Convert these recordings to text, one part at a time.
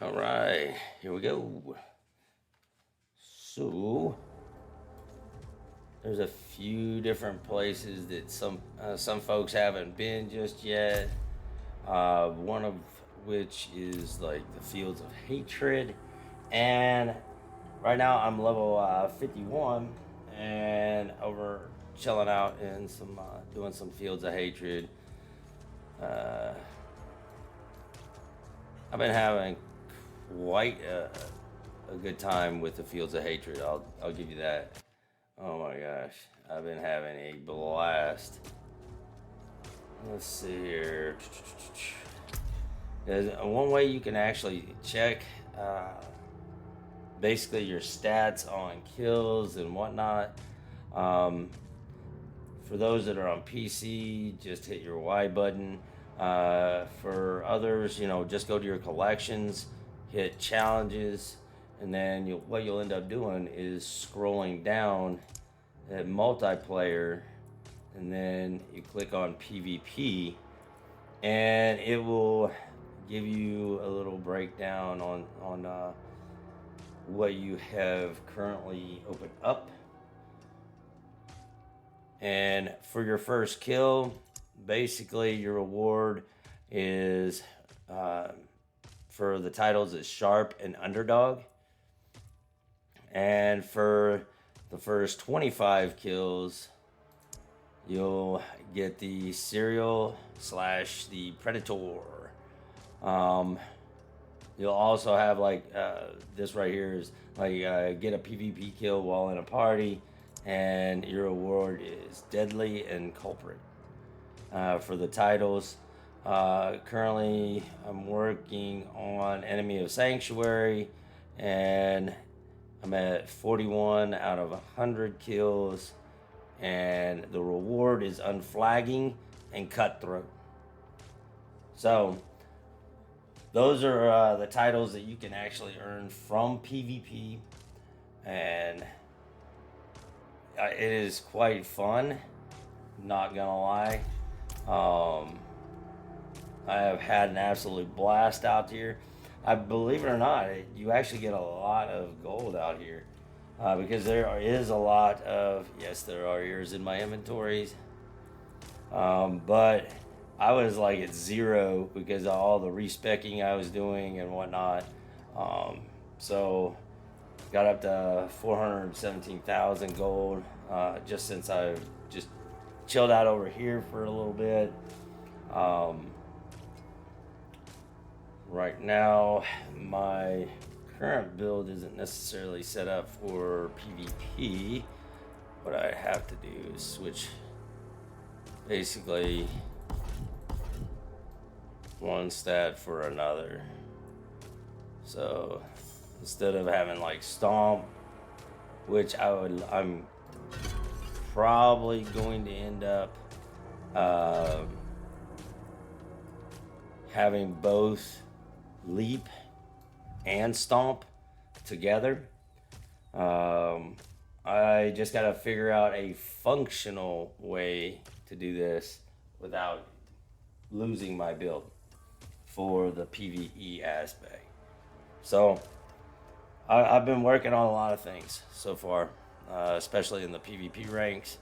All right, here we go. So there's a few different places that some folks haven't been just yet. One of which is like the Fields of Hatred, and right now I'm level 51 and over chilling out in some doing some Fields of Hatred. Uh, I've been having quite a good time with the Fields of Hatred. I'll give you that. Oh my gosh, I've been having a blast. Let's see here. There's one way you can actually check basically your stats on kills and whatnot. Um, for those that are on PC, just hit your Y button. For others, just go to your collections, hit challenges, and then what you'll end up doing is scrolling down at multiplayer, and then you click on PvP, and it will give you a little breakdown on what you have currently opened up. And for your first kill, basically your reward is for the titles is Sharp and Underdog. And for the first 25 kills, you'll get the Serial / the Predator. You'll also have like this right here is like get a PvP kill while in a party, and your reward is Deadly and Culprit. For the titles, currently I'm working on Enemy of Sanctuary, and I'm at 41 out of 100 kills, and the reward is Unflagging and Cutthroat. So those are the titles that you can actually earn from PvP, and it is quite fun, not gonna lie. I have had an absolute blast out here. I believe it or not, you actually get a lot of gold out here because there is a lot of, yes, there are ears in my inventories, but I was like at 0 because of all the respecking I was doing and whatnot. So got up to 417,000 gold just since I just chilled out over here for a little bit. Right now, my current build isn't necessarily set up for PvP. What I have to do is switch basically one stat for another. So instead of having like Stomp, which I'm probably going to end up having both Leap and Stomp together. I just gotta figure out a functional way to do this without losing my build for the PvE aspect. So I've been working on a lot of things so far, especially in the PvP ranks.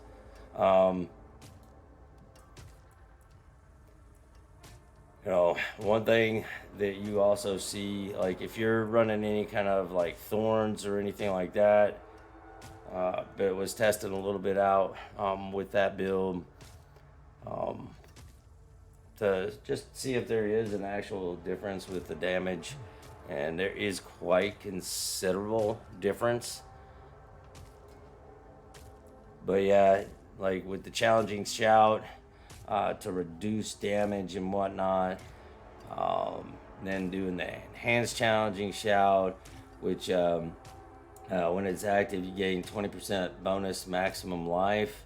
One thing that you also see, like if you're running any kind of like thorns or anything like that, but it was testing a little bit out with that build to just see if there is an actual difference with the damage, and there is quite considerable difference. But yeah, like with the challenging shout to reduce damage and whatnot. Then doing the enhanced challenging shout, which when it's active, you gain 20% bonus maximum life.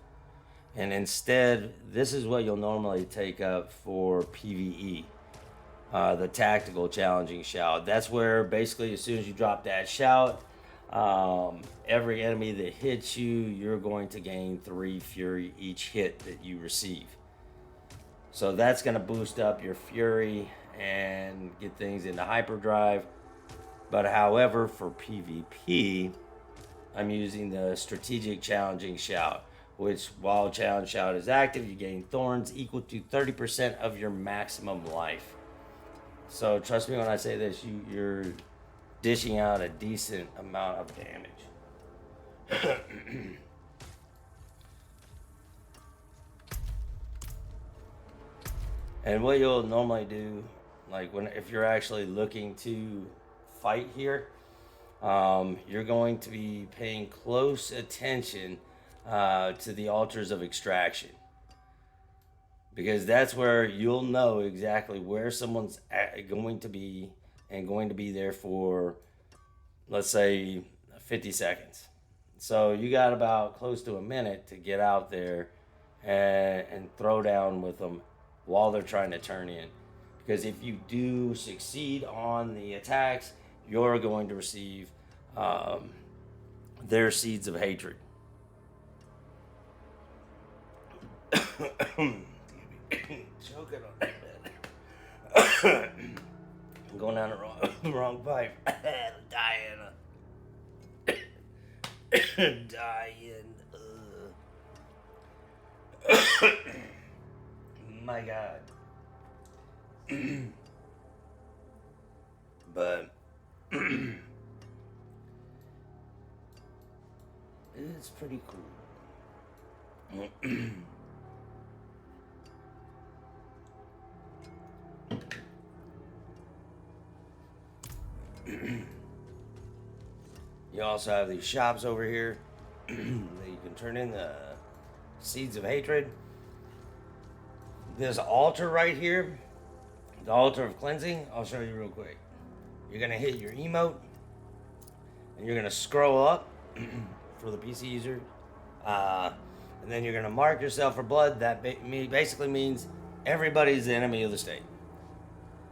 And instead, this is what you'll normally take up for PvE. The tactical challenging shout. That's where basically as soon as you drop that shout, every enemy that hits you, you're going to gain 3 fury each hit that you receive. So that's going to boost up your fury and get things into hyperdrive. But however, for PvP, I'm using the strategic challenging shout, which while challenge shout is active, you gain thorns equal to 30% of your maximum life. So trust me when I say this, you're dishing out a decent amount of damage. And what you'll normally do, like if you're actually looking to fight here, you're going to be paying close attention to the altars of extraction, because that's where you'll know exactly where someone's going to be, and going to be there for, let's say, 50 seconds. So you got about close to a minute to get out there and throw down with them while they're trying to turn in. Because if you do succeed on the attacks, you're going to receive their seeds of hatred. Choking on that. I'm going down the wrong pipe. Dying. Dying. My God. But it's pretty cool. You also have these shops over here that you can turn in the seeds of hatred. This altar right here, the altar of cleansing, I'll show you real quick. You're going to hit your emote, and you're going to scroll up for the PC user, and then you're going to mark yourself for blood. That basically means everybody's the enemy of the state.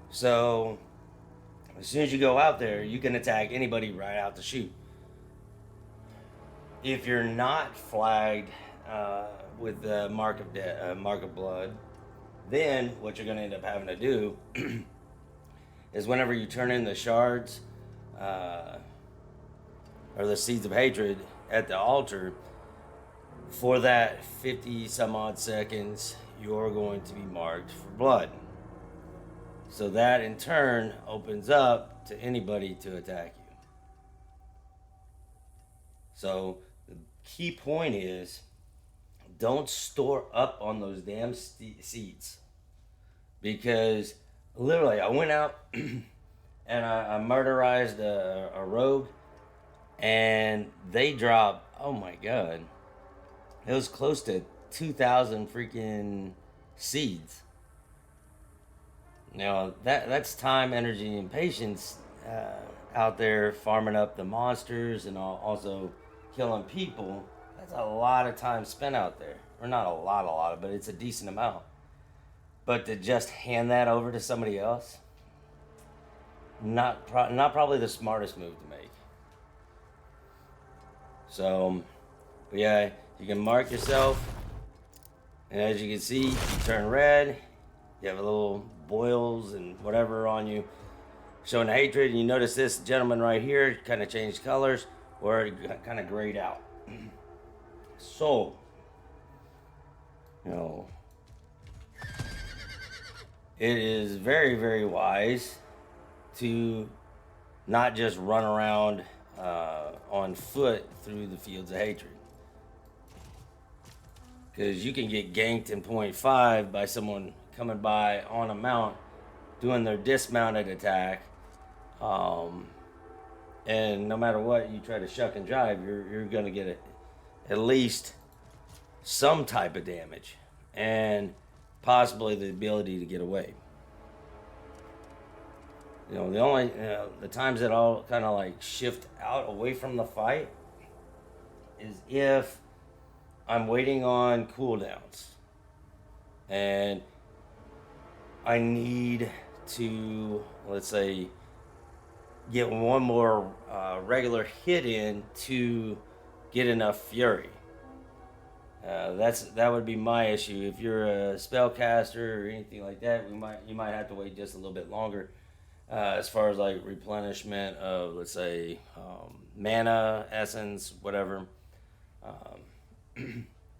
So as soon as you go out there, you can attack anybody right out the chute. If you're not flagged with the mark of blood, then what you're going to end up having to do is whenever you turn in the shards or the seeds of hatred at the altar, for that 50 some odd seconds, you're going to be marked for blood. So that in turn opens up to anybody to attack you. So the key point is, don't store up on those damn seeds. Because literally, I went out and I murderized a rogue, and they dropped, oh my God, it was close to 2,000 freaking seeds. Now, that's time, energy, and patience out there farming up the monsters and also killing people. That's a lot of time spent out there. Or not a lot, but it's a decent amount. But to just hand that over to somebody else, not probably the smartest move to make. So, but yeah, you can mark yourself, and as you can see, you turn red. You have a little boils and whatever on you, showing hatred. And you notice this gentleman right here kind of changed colors, or it kind of grayed out. So, it is very, very wise to not just run around on foot through the fields of hatred. Because you can get ganked in 0.5 by someone coming by on a mount, doing their dismounted attack. And no matter what you try to shuck and jive, you're going to get at least some type of damage. And possibly the ability to get away. The only the times that I'll kind of like shift out away from the fight is if I'm waiting on cooldowns and I need to, let's say, get one more regular hit in to get enough fury. That would be my issue. If you're a spellcaster or anything like that, you might have to wait just a little bit longer. as far as like replenishment of, let's say, mana, essence, whatever,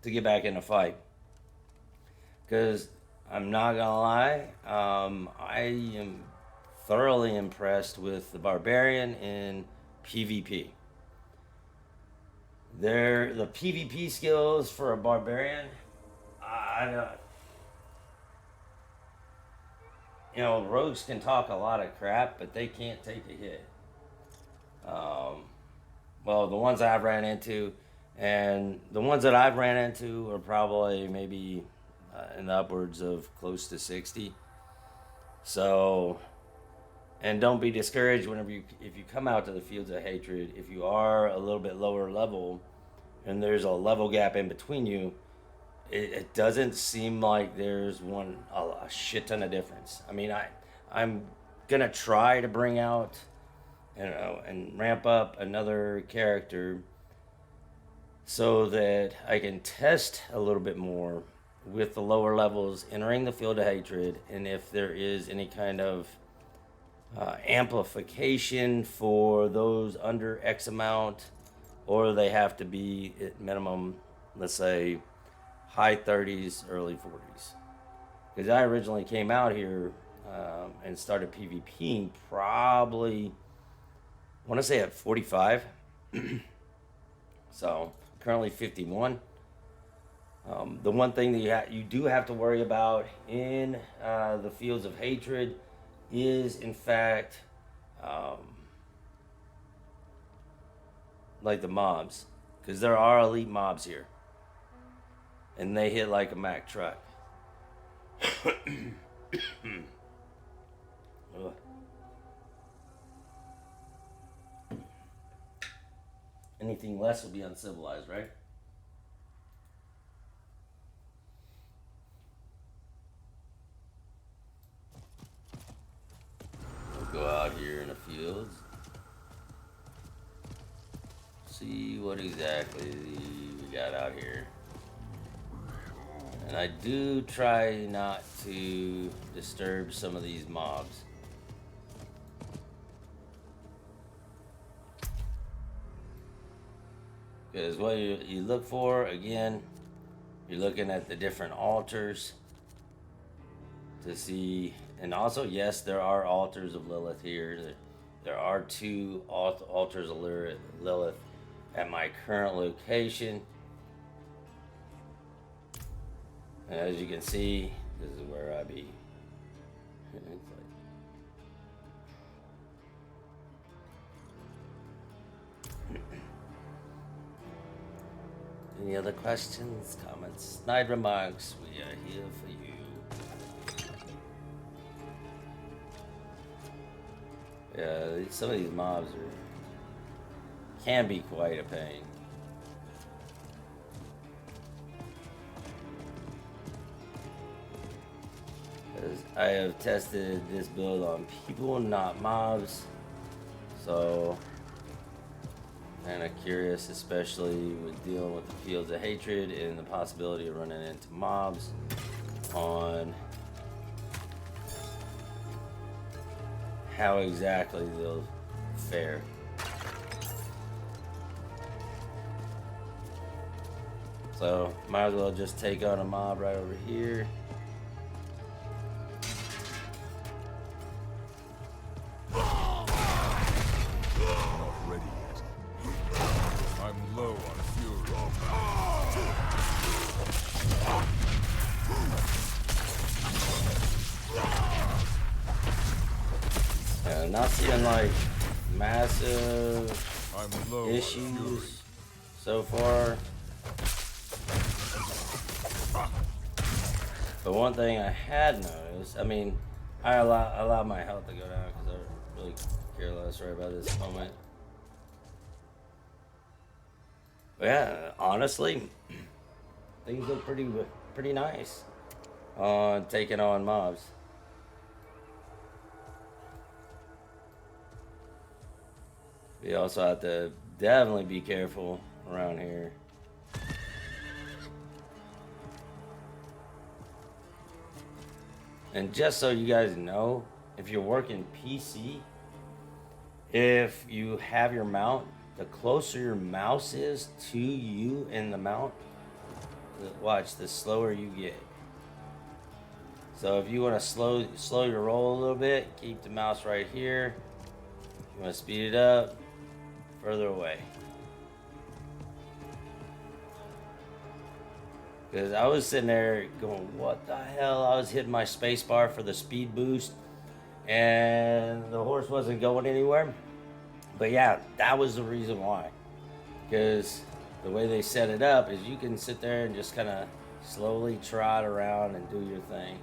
to get back in a fight. Because I'm not gonna lie, I am thoroughly impressed with the barbarian in PvP. The PvP skills for a barbarian, I don't. Rogues can talk a lot of crap, but they can't take a hit. Well, the ones I've ran into, and the ones that I've ran into are probably maybe in the upwards of close to 60. So, and don't be discouraged if you come out to the fields of hatred. If you are a little bit lower level, and there's a level gap in between you, it doesn't seem like there's a shit ton of difference. I mean, I'm gonna try to bring out, and ramp up another character so that I can test a little bit more with the lower levels entering the field of hatred, and if there is any kind of amplification for those under X amount, or they have to be at minimum, let's say, high 30s, early 40s. Because I originally came out here and started PvPing probably, I want to say at 45. So currently 51. The one thing that you do have to worry about in the fields of hatred is, in fact, like the mobs, because there are elite mobs here, and they hit like a Mack truck. Anything less will be uncivilized, right? We'll go out here in the fields, see what exactly we got out here. And I do try not to disturb some of these mobs. Because what you look for, again, you're looking at the different altars to see. And also, yes, there are altars of Lilith here. There are 2 altars of Lilith at my current location. And as you can see, this is where I be. Any other questions, comments, snide remarks? We are here for you. Yeah, some of these mobs can be quite a pain. I have tested this build on people, not mobs, so kind of curious, especially with dealing with the fields of hatred and the possibility of running into mobs, on how exactly they'll fare. So might as well just take on a mob right over here. Not seeing like massive issues so far. But one thing I had noticed, I mean, I allow my health to go down because I really care less right about this moment. But yeah, honestly, things look pretty nice on taking on mobs. You also have to definitely be careful around here. And just so you guys know, if you're working PC, if you have your mount, the closer your mouse is to you in the mount, watch, the slower you get. So if you want to slow your roll a little bit, keep the mouse right here. If you want to speed it up, further away. Because I was sitting there going, what the hell? I was hitting my space bar for the speed boost, and the horse wasn't going anywhere. But yeah, that was the reason why. Because the way they set it up is you can sit there and just kind of slowly trot around and do your thing.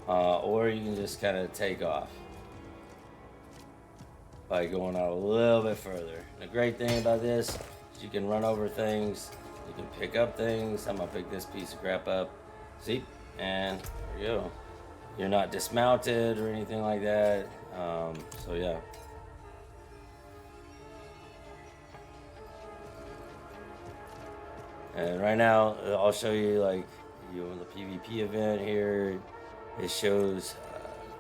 Or you can just kind of take off by going out a little bit further. The great thing about this is you can run over things, you can pick up things. I'm gonna pick this piece of crap up. See? And there you go. You're not dismounted or anything like that. So yeah. And right now, I'll show you like the PvP event here. It shows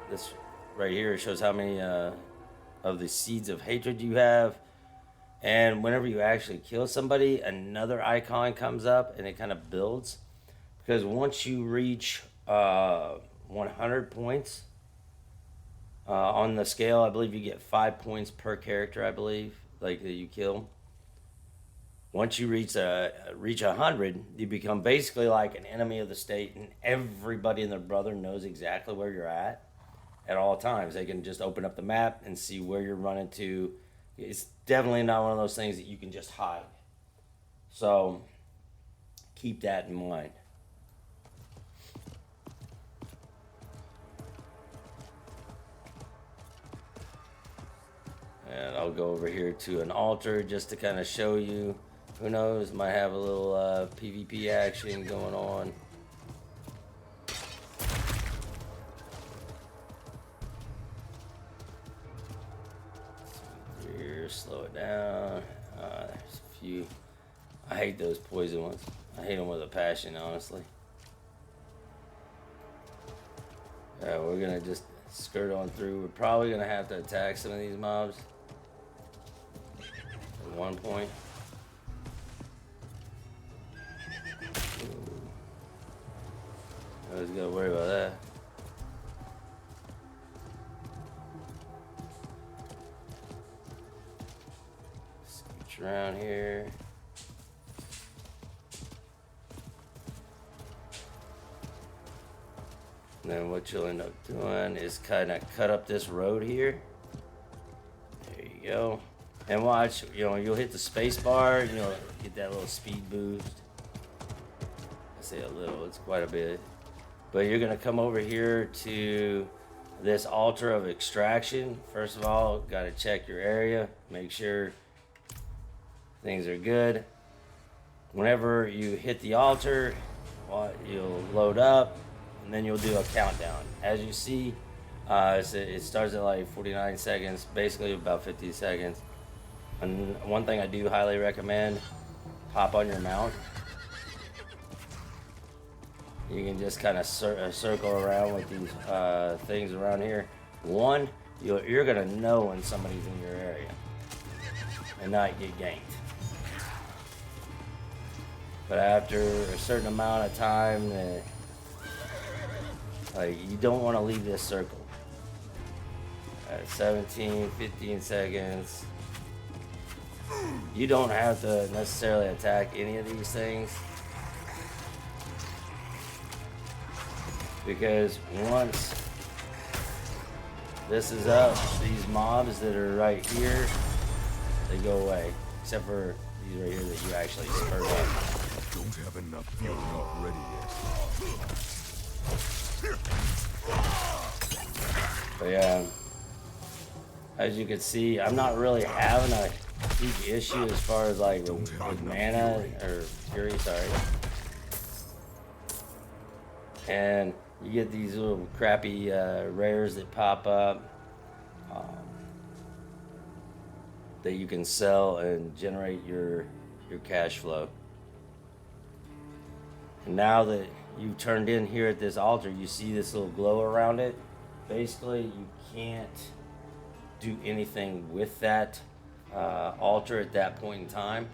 this right here. It shows how many of the seeds of hatred you have. And whenever you actually kill somebody, another icon comes up and it kind of builds. Because once you reach 100 points on the scale, I believe you get 5 points per character, I believe, like that you kill. Once you reach 100, you become basically like an enemy of the state, and everybody and their brother knows exactly where you're at all times. They can just open up the map and see where you're running to. It's definitely not one of those things that you can just hide. So keep that in mind. And I'll go over here to an altar just to kind of show you. Who knows, might have a little PvP action going on. Here, slow it down. There's a few. I hate those poison ones. I hate them with a passion, honestly. We're gonna just skirt on through. We're probably gonna have to attack some of these mobs at one point. I was gonna worry about that. Scooch around here. And then what you'll end up doing is kind of cut up this road here. There you go. And watch, you'll hit the space bar, get that little speed boost. I say a little, it's quite a bit. But you're gonna come over here to this altar of extraction. First of all, gotta check your area, make sure things are good. Whenever you hit the altar, you'll load up, and then you'll do a countdown. As you see, it starts at like 49 seconds, basically about 50 seconds. And one thing I do highly recommend, hop on your mount. You can just kind of circle around with these things around here. One, you're gonna know when somebody's in your area and not get ganked. But after a certain amount of time, you don't want to leave this circle. At 17, 15 seconds. You don't have to necessarily attack any of these things. Because once this is up, these mobs that are right here, they go away. Except for these right here that you actually spurt up. Don't have enough fuel not ready yet. But yeah, as you can see, I'm not really having a huge issue as far as like with mana or fury, sorry. And you get these little crappy rares that pop up that you can sell and generate your cash flow. And now that you've turned in here at this altar, you see this little glow around it. Basically, you can't do anything with that altar at that point in time.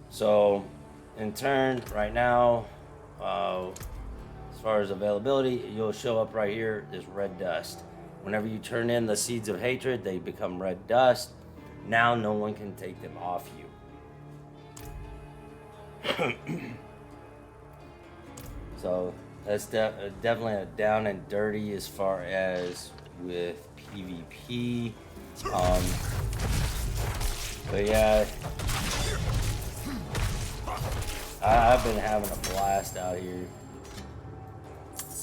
So, in turn, right now, as far as availability, you'll show up right here, this red dust. Whenever you turn in the seeds of hatred, they become red dust. Now no one can take them off you. So that's definitely a down and dirty as far as with PvP. But yeah, I've been having a blast out here.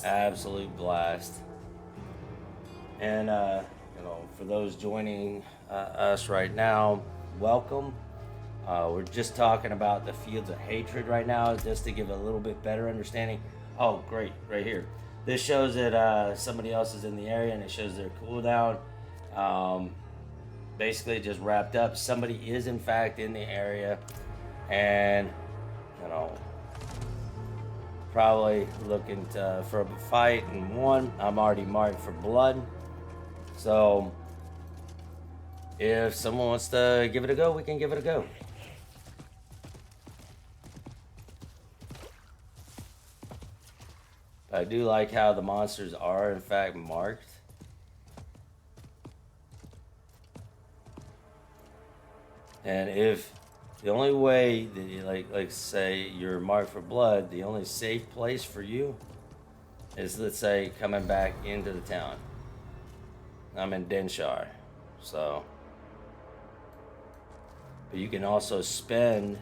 Absolute blast. And you know, for those joining us right now, welcome. We're just talking about the fields of hatred right now, just to give a little bit better understanding. Oh, great, right here. This shows that somebody else is in the area, and it shows their cooldown. Basically, just wrapped up. Somebody is in fact in the area, and you know, probably looking for a fight and one. I'm already marked for blood, so if someone wants to give it a go, we can give it a go. I do like how the monsters are in fact marked. And if the only way that you like say you're marked for blood, the only safe place for you is, let's say, coming back into the town. I'm in Denshire, so. But you can also spend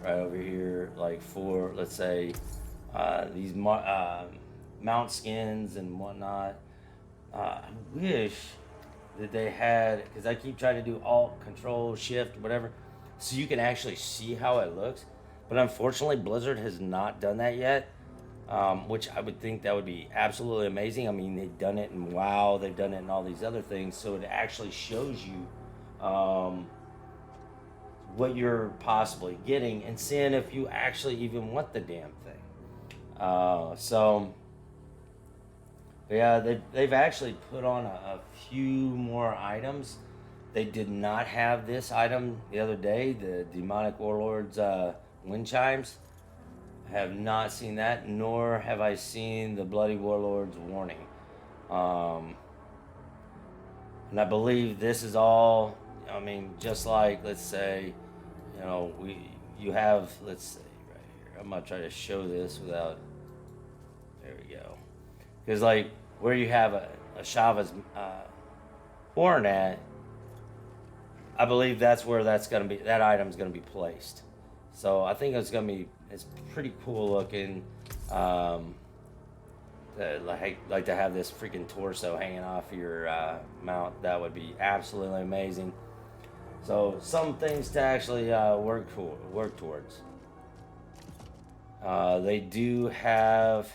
right over here, like for, let's say, these mount skins and whatnot. I wish that they had, because I keep trying to do Alt, Control, Shift, whatever, so you can actually see how it looks. But unfortunately, Blizzard has not done that yet, which I would think that would be absolutely amazing. I mean, they've done it in WoW, they've done it in all these other things, so it actually shows you what you're possibly getting and seeing if you actually even want the damn thing. So yeah, they've actually put on a few more items. They did not have this item the other day, the Demonic Warlord's wind chimes. I have not seen that, nor have I seen the Bloody Warlord's warning. And I believe this is all, I mean, just like, let's say, you know, you have, let's say, right here. I'm going to try to show this without, there we go. Because, like, where you have a Shava's horn at, I believe that's where that's going to be, that item's going to be placed. So I think it's going to be, it's pretty cool looking. Like to have this freaking torso hanging off your mount. That would be absolutely amazing. So some things to actually work towards. They do have